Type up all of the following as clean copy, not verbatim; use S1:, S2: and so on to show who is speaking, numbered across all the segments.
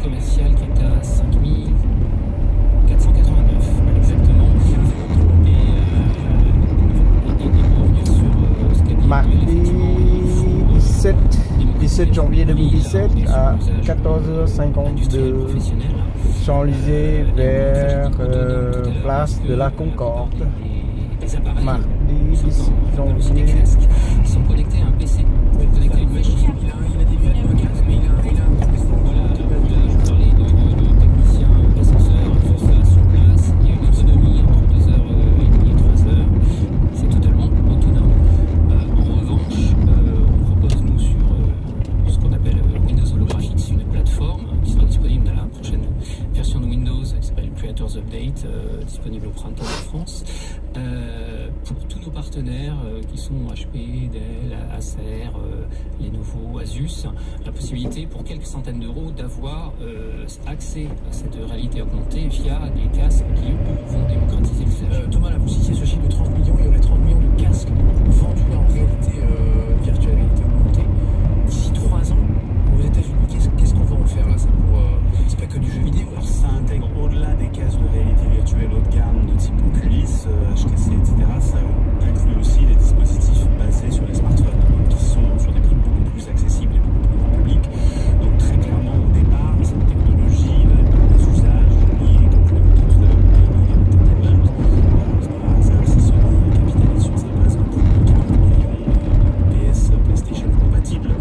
S1: commercial qui est à 5489 exactement. Et pour revenir sur ce qu'a dit
S2: mardi 17 janvier 2017 à 14h52, Champs-Élysées vers place de la Concorde. Mardi 17 janvier.
S1: Ils sont connectés à un PC, connectés à une machine. Il a dévié un casque, mais il a voilà, je parlais de technicien ascenseur, tout ça sur place. Il y a une autonomie entre 2h30 et 3h. C'est totalement autonome. En revanche, on propose nous sur ce qu'on appelle Windows Holographics, une plateforme qui sera disponible dans la prochaine version de Windows qui s'appelle Creators Update, disponible au printemps en France. Pour tous nos partenaires qui sont HP, Dell, Acer, Lenovo, Asus, la possibilité pour quelques centaines d'euros d'avoir accès à cette réalité augmentée via des casques qui vont démocratiser l'usage.
S3: Thomas, là vous citiez ce chiffre de 30 millions, il y aurait 30 millions de casques vendus en réalité virtuelle, réalité augmentée. D'ici 3 ans, aux États-Unis, qu'est-ce qu'on va en faire là? C'est pas que du jeu vidéo.
S4: Alors ça intègre au-delà des casques de réalité virtuelle haut de gamme de type Oculus, HTC, etc. Ça inclut aussi les dispositifs basés sur les smartphones qui sont sur des prix beaucoup plus accessibles et beaucoup plus grand public. Donc très clairement au départ, cette technologie va être des usages liés, comme je l'ai évoqué tout à l'heure, au gaming et entertainment. Ça aussi Sony capitalise sur sa base de 40 millions PS PlayStation compatibles.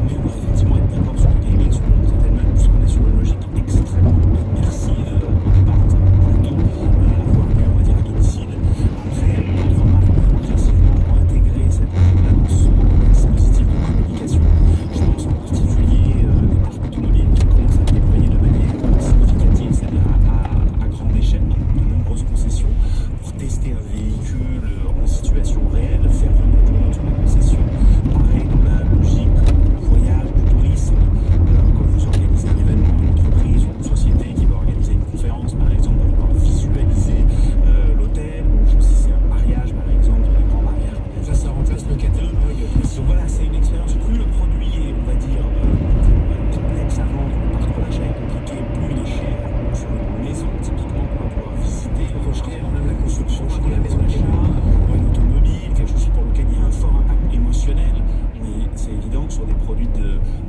S4: Mais on va effectivement être d'accord sur le gaming, sur le entertainment, puisqu'on est sur une logique extrêmement immersive, plutôt, voire mieux, on va dire, à domicile. Après, on remarque progressivement pour intégrer cette balance dispositif de communication. Je pense en particulier des parcs automobiles qui commencent à se déployer de manière significative, c'est-à-dire à grande échelle, de nombreuses concessions, pour tester un véhicule en situation réelle, faire venir du monde sur la concession. Pareil dans la logique du voyage, du tourisme, quand vous organisez un événement, une entreprise ou une société qui va organiser une conférence, par exemple, on va pouvoir visualiser l'hôtel, ou si c'est un mariage, par exemple, un grand mariage.
S3: Ça remplace le catalogue.
S4: Donc voilà, c'est une expérience. Plus le produit est, on va dire, complexe à vendre, le parcours d'achat est compliqué, plus il est cher. Sur une maison, typiquement, qu'on va pouvoir visiter,
S3: Projeter même la construction de la maison
S4: d'achat, ou un automobile, quelque chose pour lequel il y a un fort impact émotionnel. Mais c'est évident que sur des produits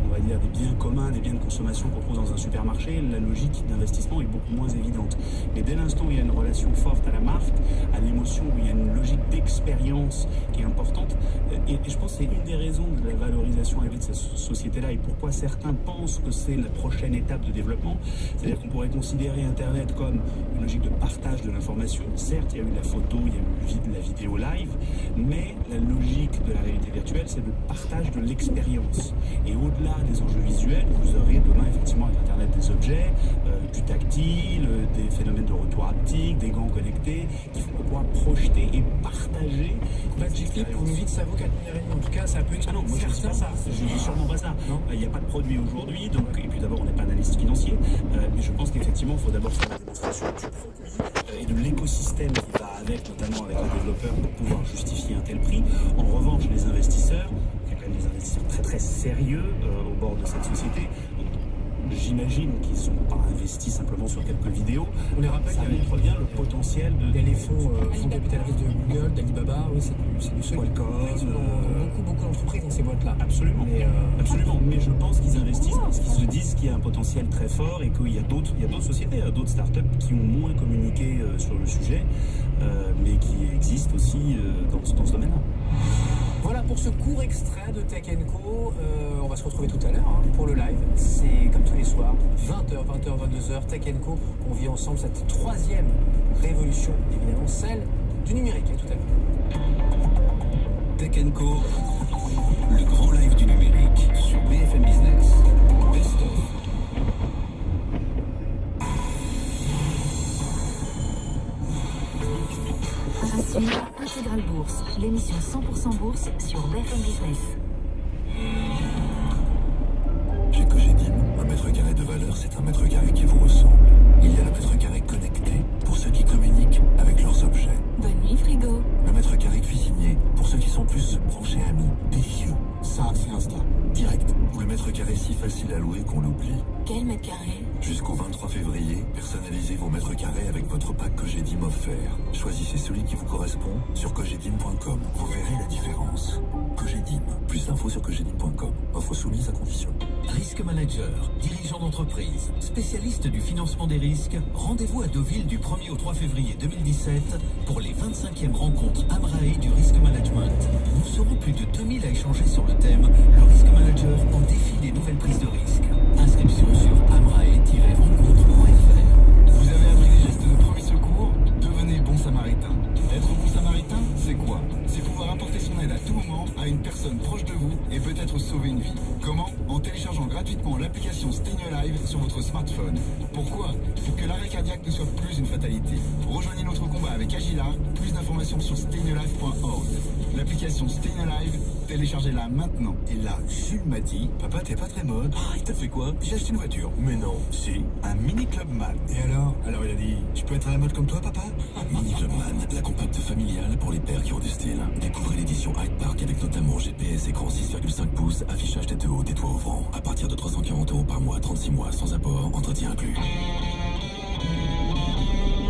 S4: on va dire, des biens communs, des biens de consommation qu'on trouve dans un supermarché, la logique d'investissement est beaucoup moins évidente. Mais dès l'instant où il y a une relation forte à la marque, à l'émotion, où il y a une logique d'expérience qui est importante, et je pense que c'est une des raisons de la valorisation élevée de cette société-là et pourquoi certains pensent que c'est la prochaine étape de développement. C'est-à-dire qu'on pourrait considérer Internet comme une logique de partage de l'information. Certes, il y a eu la photo, il y a eu la vidéo live, mais la logique de la réalité virtuelle, c'est le partage de l'expérience. Et au-delà des enjeux visuels, vous aurez demain effectivement avec Internet des objets, du tactile, des phénomènes de retour haptique, des gants connectés, qui vont pouvoir projeter et partager.
S3: Pas de G-Flip, vous me dites ça vaut 4,5 millions. En tout cas, ça peut
S4: non, moi je ne dis pas ça, je ne dis sûrement pas ça. Il n'y a pas de produit aujourd'hui, donc, et puis d'abord on n'est pas analyste financier, mais je pense qu'effectivement il faut d'abord faire la démonstration du produit et de l'écosystème qui va avec, notamment avec les développeurs, pour pouvoir justifier un tel prix. En revanche, les investisseurs, il y a quand même des investisseurs très très sérieux au bord de cette société. Donc, j'imagine qu'ils ne sont pas investis simplement sur quelques vidéos.
S3: On les rappelle
S4: ça montre bien le potentiel de...
S3: Il y a les fonds capitalistes de Google, d'Alibaba, oui, c'est du seul.
S4: Qualcomm,
S3: beaucoup d'entreprises dans ces boîtes-là.
S4: Absolument, absolument. Mais je pense qu'ils investissent parce qu'ils se disent qu'il y a un potentiel très fort et qu'il y a d'autres sociétés, d'autres startups qui ont moins communiqué sur le sujet, mais qui existent aussi dans ce domaine-là.
S3: Voilà pour ce court extrait de Tech & Co. On va se retrouver tout à l'heure pour le live. C'est comme tous les soirs, 20h, 22h, Tech & Co. On vit ensemble cette troisième révolution, évidemment celle du numérique. À tout à l'heure.
S5: Tech & Co, le grand live du numérique sur BFM Business. Best of.
S6: Intégral Bourse, l'émission 100% bourse sur BFM Business.
S5: Chez Cogedim, un mètre carré de valeur, c'est un mètre carré qui vous ressemble. Il y a le mètre carré connecté pour ceux qui communiquent avec leurs objets.
S6: Bonne nuit, frigo.
S5: Le mètre carré cuisinier pour ceux qui sont plus branchés amis, délicieux. Ça, c'est Insta, direct. Ou le mètre mètre carré si facile à louer qu'on l'oublie.
S6: Quel mètre carré?
S5: Jusqu'au 23 février, personnalisez vos mètres carrés avec votre pack Cogedim offert. Choisissez celui qui vous correspond sur cogedim.com. Vous verrez la différence. Cogedim. Plus d'infos sur cogedim.com. Offre soumise à condition.
S7: Risque manager, dirigeant d'entreprise, spécialiste du financement des risques, rendez-vous à Deauville du 1er au 3 février 2017 pour les 25e rencontres AMRAE du risque management. Nous serons plus de 2000 à échanger sur le thème le risque manager au défi des nouvelles prises de risque. Inscription sur amrae-rencontre.fr.
S8: Vous avez appris les gestes de premier secours? Devenez bon samaritain. Être bon samaritain, c'est quoi? C'est pouvoir apporter son aide à tout moment à une personne proche de vous et peut-être sauver une vie. Comment? En téléchargeant gratuitement l'application Stay Alive sur votre smartphone. Pourquoi? Pour que l'arrêt cardiaque ne soit plus une fatalité. Rejoignez notre combat avec Agila. Plus d'informations sur stayalive.org. L'application Stay Alive, téléchargez-la maintenant.
S5: Et là, Jules m'a dit, papa, t'es pas très mode.
S8: Ah, il t'a fait quoi?
S5: J'ai acheté une voiture. Mais non, si, un Mini Clubman.
S8: Et alors il a dit, je peux être à la mode comme toi, papa?
S5: Mini Clubman, la compacte familiale pour les pères qui ont du style. Découvrez l'édition Hyde Park avec notamment GPS, écran 6,5 pouces, affichage tête haute et toit ouvrant. À partir de 340 € par mois, 36 mois, sans apport, entretien inclus.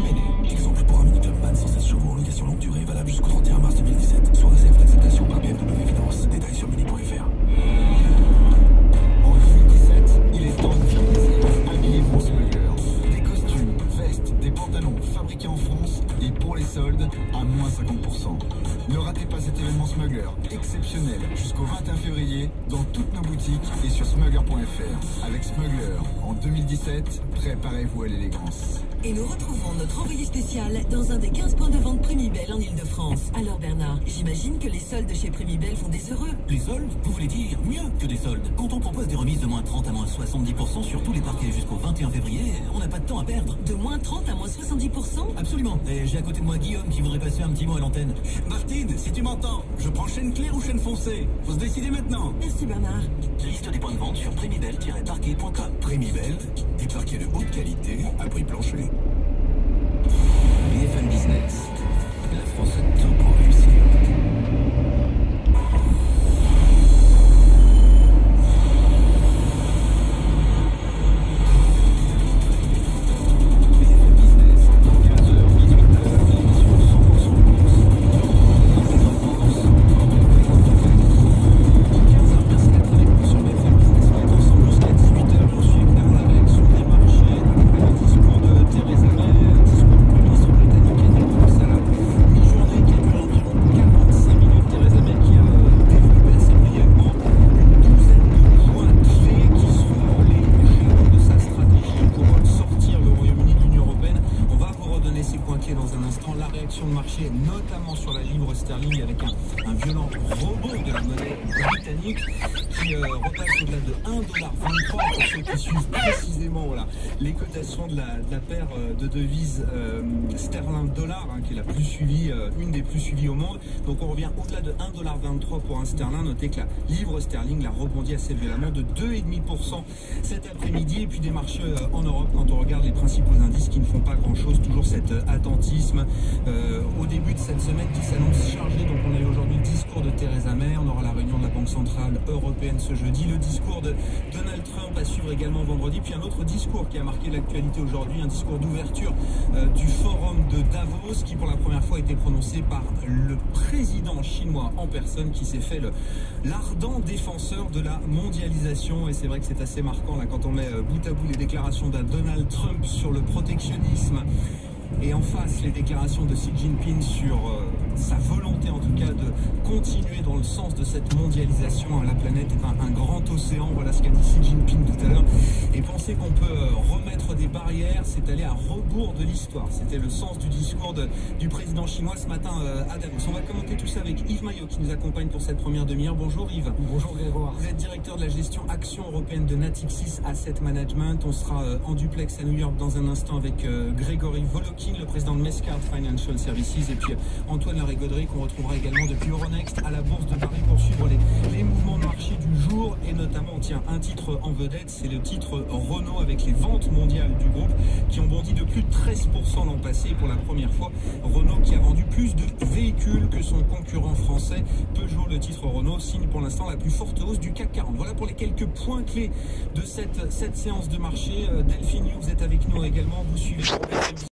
S5: Méné, exemple pour un Mini Clubman 116 chevaux en location longue durée, valable jusqu'au 31 mars 2017. Sous réserve d'acceptation par BMW Finance. Détails sur mini.fr.
S8: En 2017, il est temps de faire plaisir. Habillez-vous en smuggler. Des costumes, vestes, des pantalons fabriqués en France et pour les soldes à moins 50%. Ne ratez pas cet événement Smuggler exceptionnel jusqu'au 21 février dans toutes nos boutiques et sur smuggler.fr. Avec Smuggler, en 2017, préparez-vous à l'élégance.
S9: Et nous retrouvons notre envoyé spécial dans un des 15 points de vente Primibel en Ile-de-France. Alors Bernard, j'imagine que les soldes chez Primibel font des heureux.
S7: Les soldes, vous voulez dire mieux que des soldes. Quand on propose des remises de moins 30 à moins 70% sur tous les parquets jusqu'au 21 février, on n'a pas de temps à perdre.
S9: De moins 30 à moins 70%?
S7: Absolument. Et j'ai à côté de moi Guillaume qui voudrait passer un petit mot à l'antenne.
S8: Martine, si tu m'entends, je prends chaîne claire ou chaîne foncée. Faut se décider maintenant.
S9: Merci Bernard.
S7: Liste des points de vente sur primibel-parquet.com.
S5: Primibel, des parquets de haute qualité à prix plancher.
S7: BFM Business. La France a tout pour réussir.
S1: Notamment sur la livre sterling avec un violent rebond de la monnaie britannique qui repasse au-delà de 1,23$ pour ceux qui suivent précisément les cotations de la paire de devises sterling-dollar qui est la plus suivie, une des plus suivies au monde. Donc on revient au-delà de 1,23$ pour un sterling. Notez que la livre sterling a rebondi assez violemment de 2,5% cet après-midi. Et puis des marchés en Europe, quand on regarde les principaux indices qui ne font pas grand-chose, toujours cet attentisme au début de cette semaine qui s'annonce chargée. Donc on a eu aujourd'hui le discours de Theresa May, on aura la réunion de la Banque Centrale Européenne ce jeudi, le discours de Donald Trump à suivre également vendredi, puis un autre discours qui a marqué l'actualité aujourd'hui, un discours d'ouverture du forum de Davos qui pour la première fois a été prononcé par le président chinois en personne qui s'est fait l'ardent défenseur de la mondialisation. Et c'est vrai que c'est assez marquant là quand on met bout à bout les déclarations d'un Donald Trump sur le protectionnisme et en face les déclarations de Xi Jinping sur sa volonté en tout cas de continuer dans le sens de cette mondialisation. La planète est un grand océan, voilà ce qu'a dit Xi Jinping tout à l'heure. Et penser qu'on peut remettre des barrières, c'est aller à rebours de l'histoire. C'était le sens du discours du président chinois ce matin à Davos. On va commenter tout ça avec Yves Maillot qui nous accompagne pour cette première demi-heure. Bonjour Yves.
S3: Bonjour Grégoire.
S1: Vous êtes directeur de la gestion action européenne de Natixis Asset Management. On sera en duplex à New York dans un instant avec Grégory Volokin, le président de Mescard Financial Services, et puis Antoine Larigauderie qu'on retrouvera également depuis Euronext à la Bourse de Paris pour suivre les mouvements de marché du jour. Et notamment on tient un titre en vedette, c'est le titre
S10: Renault avec les ventes mondiales du groupe qui ont bondi de plus de 13% l'an passé. Et pour la première fois, Renault qui a vendu plus de véhicules que son concurrent français. Peugeot, le titre Renault, signe pour l'instant la plus forte hausse du CAC 40. Voilà pour les quelques points clés de cette séance de marché. Delphine, vous êtes avec nous également. Vous suivez